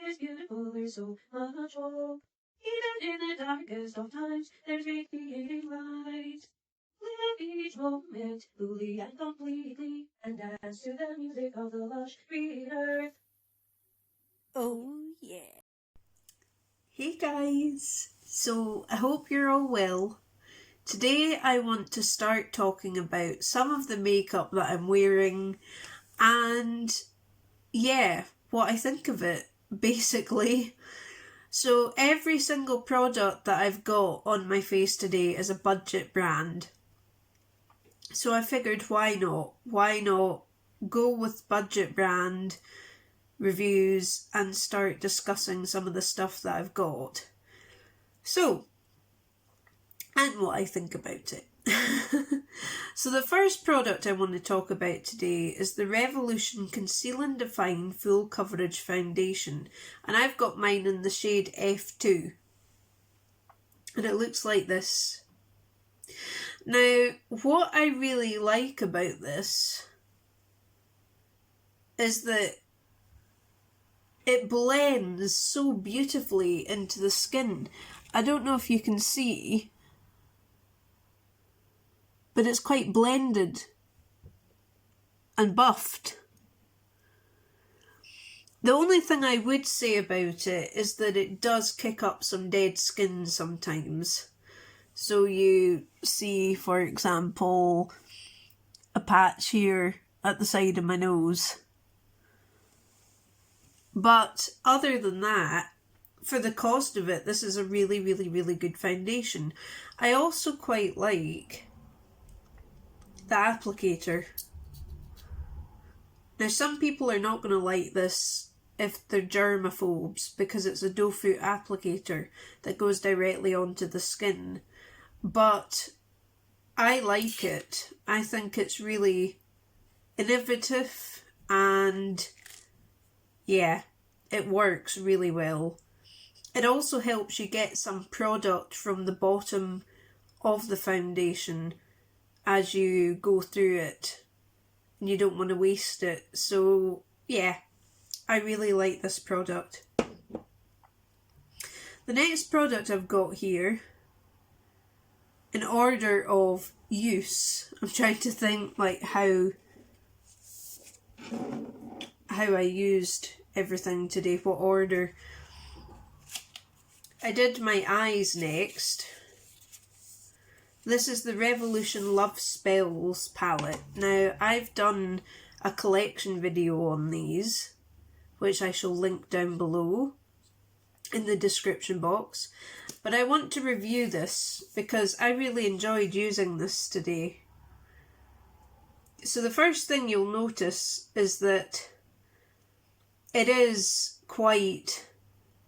is beautiful, there's so much hope. Even in the darkest of times, there's radiating light. Live each moment fully and completely, and dance to the music of the lush green earth. Oh yeah. Hey guys, so I hope you're all well. Today I want to start talking about some of the makeup that I'm wearing and what I think of it basically. So every single product that I've got on my face today is a budget brand. So I figured why not? Why not go with budget brand reviews and start discussing some of the stuff that I've got. So, and what I think about it. So the first product I want to talk about today is the Revolution Conceal and Define Full Coverage Foundation, and I've got mine in the shade F2, and it looks like this. Now, what I really like about this is that it blends so beautifully into the skin. I don't know if you can see, but it's quite blended and buffed. The only thing I would say about it is that it does kick up some dead skin sometimes. So you see, for example, a patch here at the side of my nose. But other than that, for the cost of it, this is a really, really, really good foundation. I also quite like the applicator. Now, some people are not going to like this if they're germaphobes because it's a doe foot applicator that goes directly onto the skin. But I like it. I think it's really innovative and yeah, it works really well. It also helps you get some product from the bottom of the foundation as you go through it. And you don't want to waste it. So yeah, I really like this product. The next product I've got here, in order of use, I'm trying to think like how I used everything today, what order. I did my eyes next. This is the Revolution Love Spells palette. Now, I've done a collection video on these, which I shall link down below in the description box. But I want to review this because I really enjoyed using this today. So the first thing you'll notice is that it is quite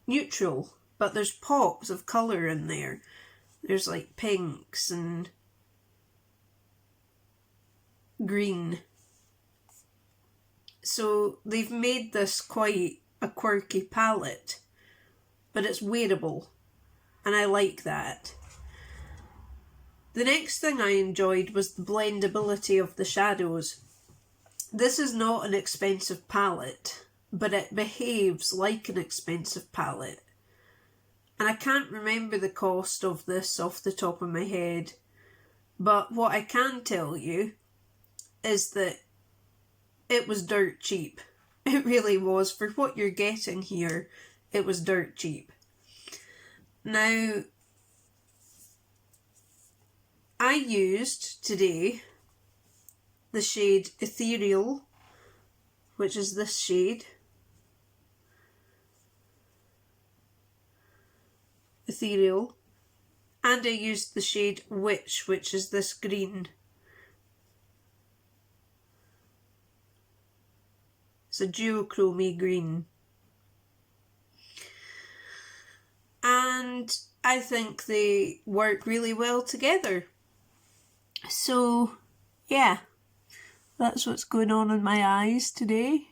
neutral, but there's pops of colour in there. There's like pinks and green. So they've made this quite a quirky palette, but it's wearable, and I like that. The next thing I enjoyed was the blendability of the shadows. This is not an expensive palette, but it behaves like an expensive palette. And I can't remember the cost of this off the top of my head, but what I can tell you is that it was dirt cheap. It really was. For what you're getting here, it was dirt cheap. Now, I used today the shade Ethereal, which is this shade. Ethereal. And I used the shade Witch, which is this green. It's a duochromy green. And I think they work really well together. So, yeah, that's what's going on in my eyes today.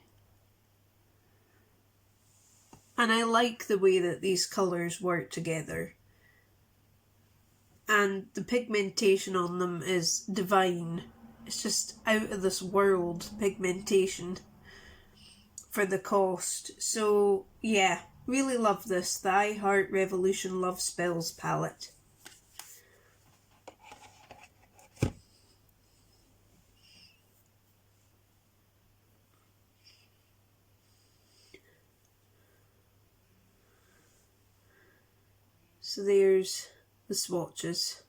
And I like the way that these colours work together. And the pigmentation on them is divine. It's just out of this world pigmentation. for the cost. So yeah, really love this, the I Heart Revolution Love Spells palette. So there's the swatches.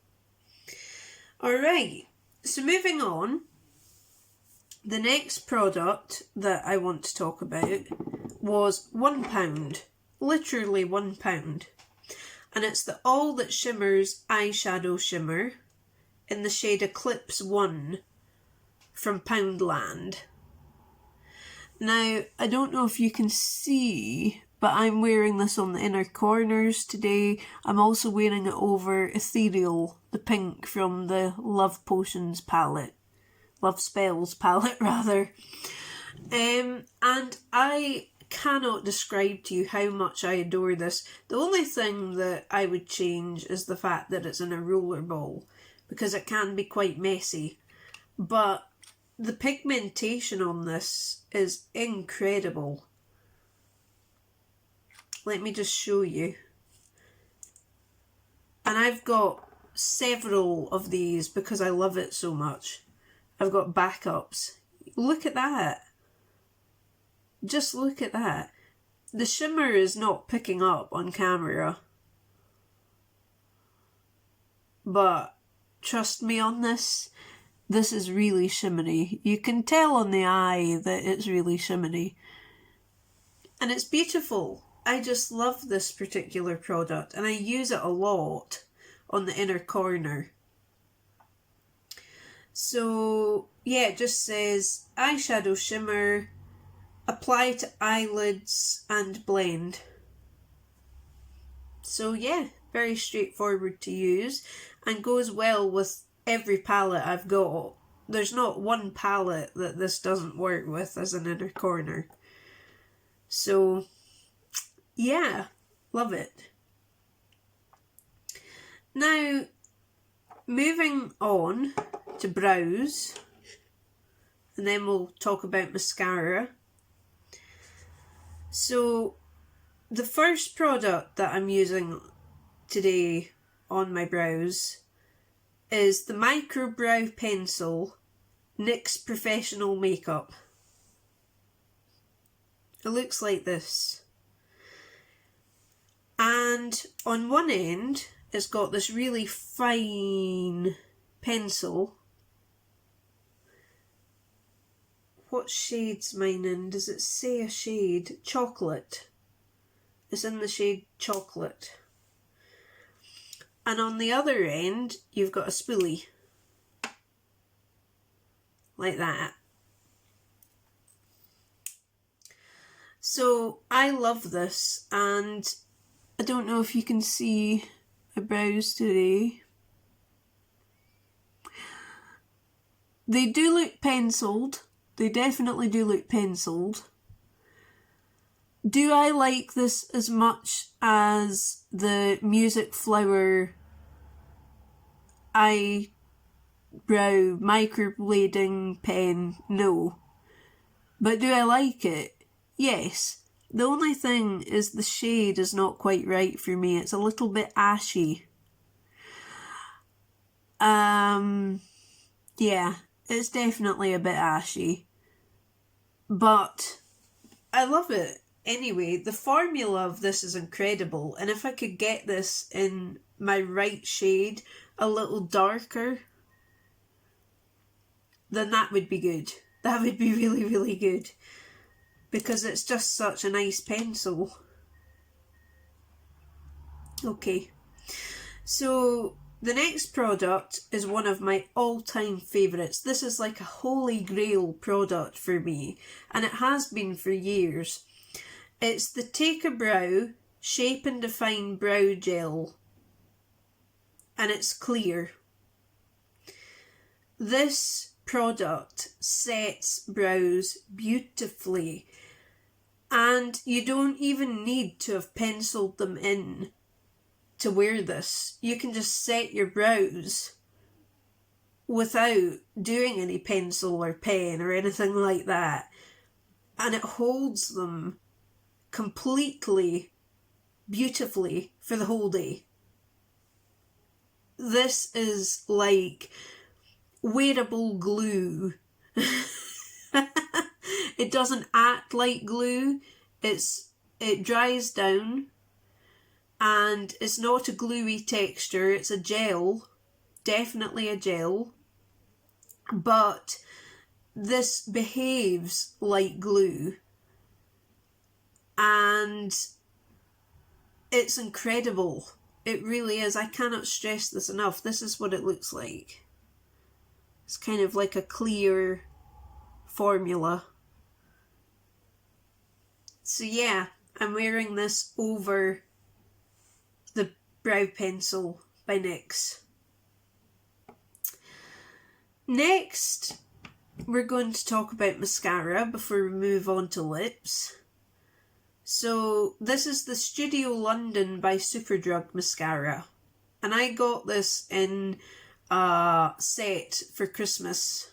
Alright, so moving on, the next product that I want to talk about was £1, literally £1. And it's the All That Shimmers Eyeshadow Shimmer in the shade Eclipse 1 from Poundland. Now, I don't know if you can see, but I'm wearing this on the inner corners today. I'm also wearing it over Ethereal, the pink from the Love Potions palette. Love Spells palette, rather. And I cannot describe to you how much I adore this. The only thing that I would change is the fact that it's in a roller ball, because it can be quite messy. But the pigmentation on this is incredible. Let me just show you. And I've got several of these because I love it so much. I've got backups. Look at that. Just look at that. The shimmer is not picking up on camera. But trust me on this. This is really shimmery. You can tell on the eye that it's really shimmery. And it's beautiful. I just love this particular product and I use it a lot on the inner corner. So yeah, it just says eyeshadow shimmer, apply to eyelids and blend. So yeah, very straightforward to use and goes well with every palette I've got. There's not one palette that this doesn't work with as an inner corner. So yeah, love it. Now, moving on to brows, and then we'll talk about mascara. So the first product that I'm using today on my brows is the Micro Brow Pencil NYX Professional Makeup. It looks like this. And on one end, it's got this really fine pencil. What shade's mine in? Does it say a shade? Chocolate. It's in the shade Chocolate. And on the other end, you've got a spoolie. Like that. So I love this, and I don't know if you can see my brows today. They do look penciled. They definitely do look penciled. Do I like this as much as the Music Flower eyebrow microblading pen? No. But do I like it? Yes. The only thing is the shade is not quite right for me. It's a little bit ashy. Yeah, it's definitely a bit ashy. But I love it. Anyway, the formula of this is incredible, and if I could get this in my right shade, a little darker, then that would be good. That would be really, really good. Because it's just such a nice pencil. Okay. So the next product is one of my all-time favourites. This is like a holy grail product for me, and it has been for years. It's the Take a Brow Shape and Define Brow Gel, and it's clear. This product sets brows beautifully, and you don't even need to have penciled them in to wear this. You can just set your brows without doing any pencil or pen or anything like that. and it holds them completely beautifully for the whole day. This is like wearable glue. It doesn't act like glue. It dries down, and it's not a gluey texture. It's a gel, definitely a gel, but this behaves like glue, and it's incredible. It really is. I cannot stress this enough. This is what it looks like. It's kind of like a clear formula. So yeah, I'm wearing this over the Brow Pencil by NYX. Next, we're going to talk about mascara before we move on to lips. So this is the Studio London by Superdrug mascara, and I got this in a set for Christmas.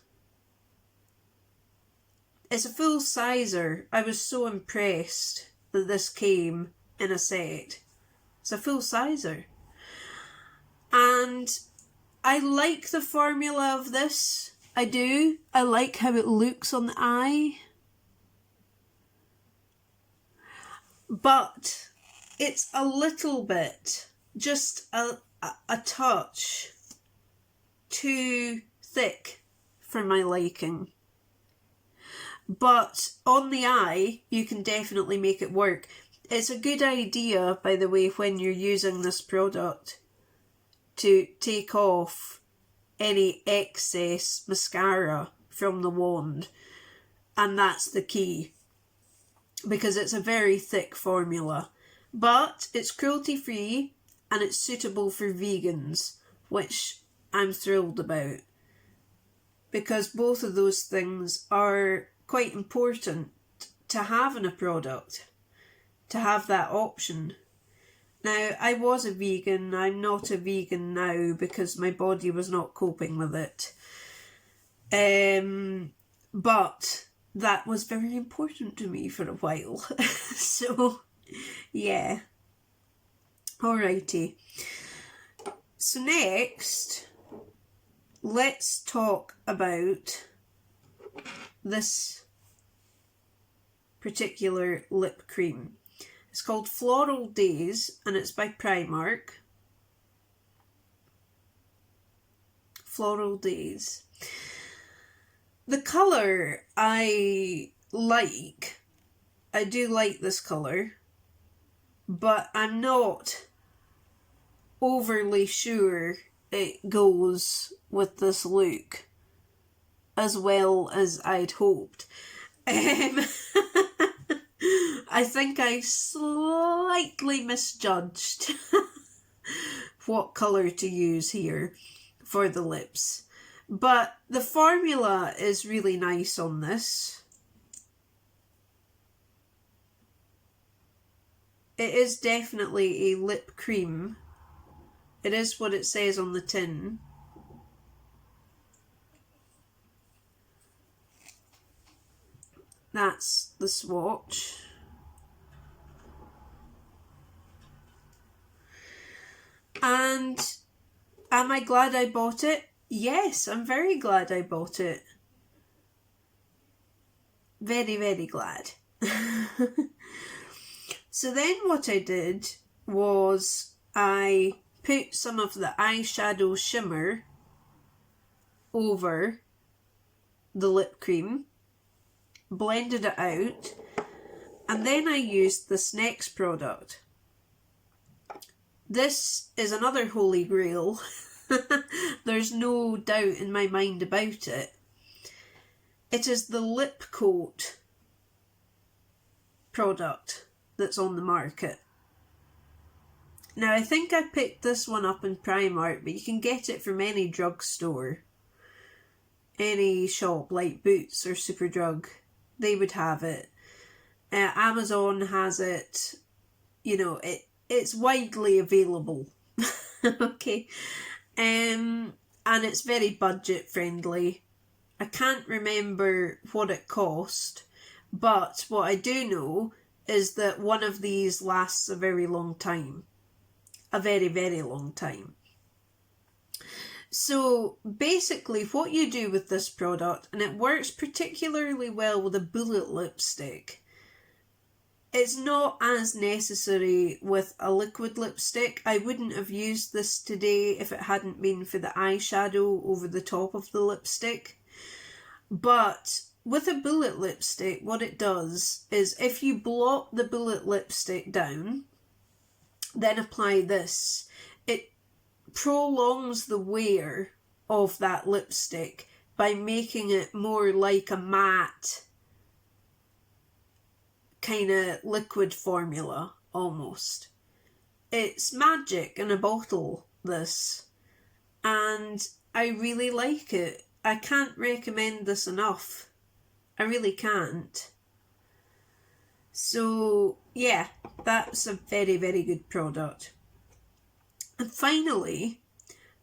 It's a full sizer. I was so impressed that this came in a set. It's a full sizer. And I like the formula of this. I do. I like how it looks on the eye. But it's a little bit, just a touch too thick for my liking. But on the eye, you can definitely make it work. It's a good idea, by the way, when you're using this product, to take off any excess mascara from the wand. And that's the key, because it's a very thick formula. But it's cruelty free and it's suitable for vegans, which I'm thrilled about, because both of those things are quite important to have in a product, to have that option. Now, I was a vegan. I'm not a vegan now because my body was not coping with it. But that was very important to me for a while. So, yeah. Alrighty. So next, let's talk about this particular lip cream. It's called Floral Days and it's by Primark. Floral Days. The colour I like. I do like this colour, but I'm not overly sure it goes with this look as well as I'd hoped. I think I slightly misjudged what colour to use here for the lips. But the formula is really nice on this. It is definitely a lip cream. It is what it says on the tin. That's the swatch. And am I glad I bought it? Yes, I'm very glad I bought it. Very, very glad. So then what I did was I put some of the eyeshadow shimmer over the lip cream, blended it out, and then I used this next product. This is another holy grail. There's no doubt in my mind about it. It is the Lip Coat product that's on the market. Now, I think I picked this one up in Primark, but you can get it from any drugstore. Any shop like Boots or Superdrug, they would have it. Amazon has it. You know, it's widely available. Okay. And it's very budget friendly. I can't remember what it cost, But what I do know is that one of these lasts a very long time. A very, very long time. So basically what you do with this product, and it works particularly well with a bullet lipstick, it's not as necessary with a liquid lipstick. I wouldn't have used this today if it hadn't been for the eyeshadow over the top of the lipstick. But with a bullet lipstick, what it does is if you blot the bullet lipstick down, then apply this, it prolongs the wear of that lipstick by making it more like a matte kind of liquid formula almost. It's magic in a bottle, this, and I really like it. I can't recommend this enough. I really can't. So yeah, that's a very, very good product. And finally,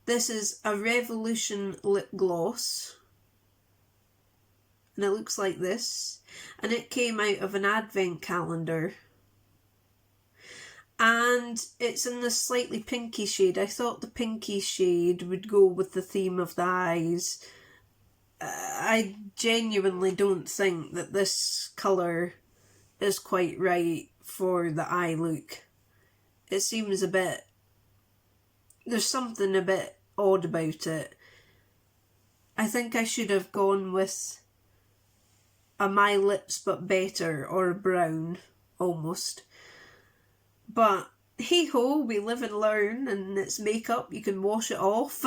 this is a Revolution lip gloss, and it looks like this, and it came out of an advent calendar, and it's in this slightly pinky shade. I thought the pinky shade would go with the theme of the eyes. I genuinely don't think that this colour is quite right for the eye look. It seems a bit, there's something a bit odd about it. I think I should have gone with a My Lips But Better or a brown almost. But hey ho, we live and learn, and it's makeup, you can wash it off.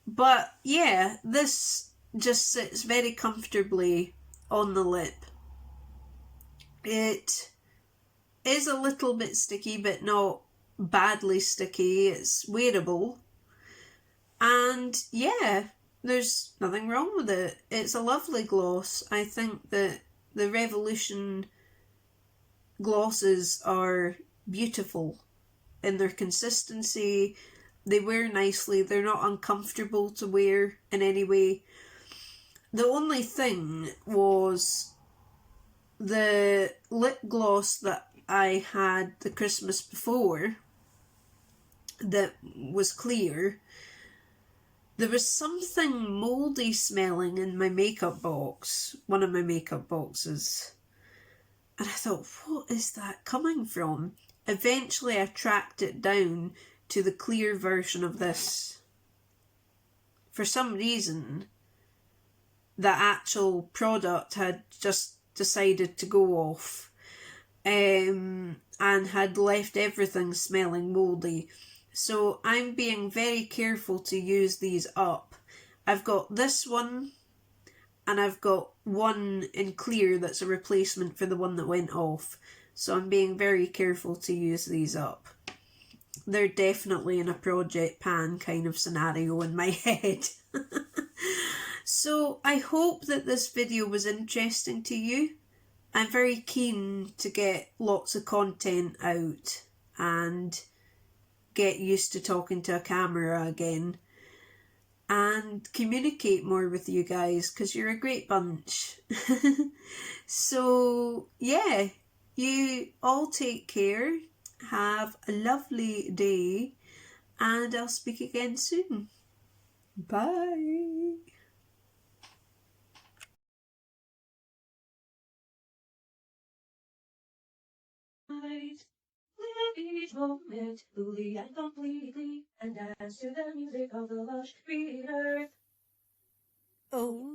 But yeah, this just sits very comfortably on the lip. It is a little bit sticky, but not badly sticky. It's wearable. And yeah, there's nothing wrong with it. It's a lovely gloss. I think that the Revolution glosses are beautiful in their consistency. They wear nicely. They're not uncomfortable to wear in any way. The only thing was the lip gloss that I had the Christmas before that was clear. There was something mouldy smelling in my makeup box, one of my makeup boxes. And I thought, what is that coming from? Eventually I tracked it down to the clear version of this. For some reason, the actual product had just decided to go off and had left everything smelling mouldy. So I'm being very careful to use these up. I've got this one, and I've got one in clear that's a replacement for the one that went off. So I'm being very careful to use these up. They're definitely in a Project Pan kind of scenario in my head. So I hope that this video was interesting to you. I'm very keen to get lots of content out and get used to talking to a camera again and communicate more with you guys, because you're a great bunch. So yeah, you all take care. Have a lovely day, and I'll speak again soon. Bye. Live each moment fully and completely, and dance to the music of the lush green earth. Oh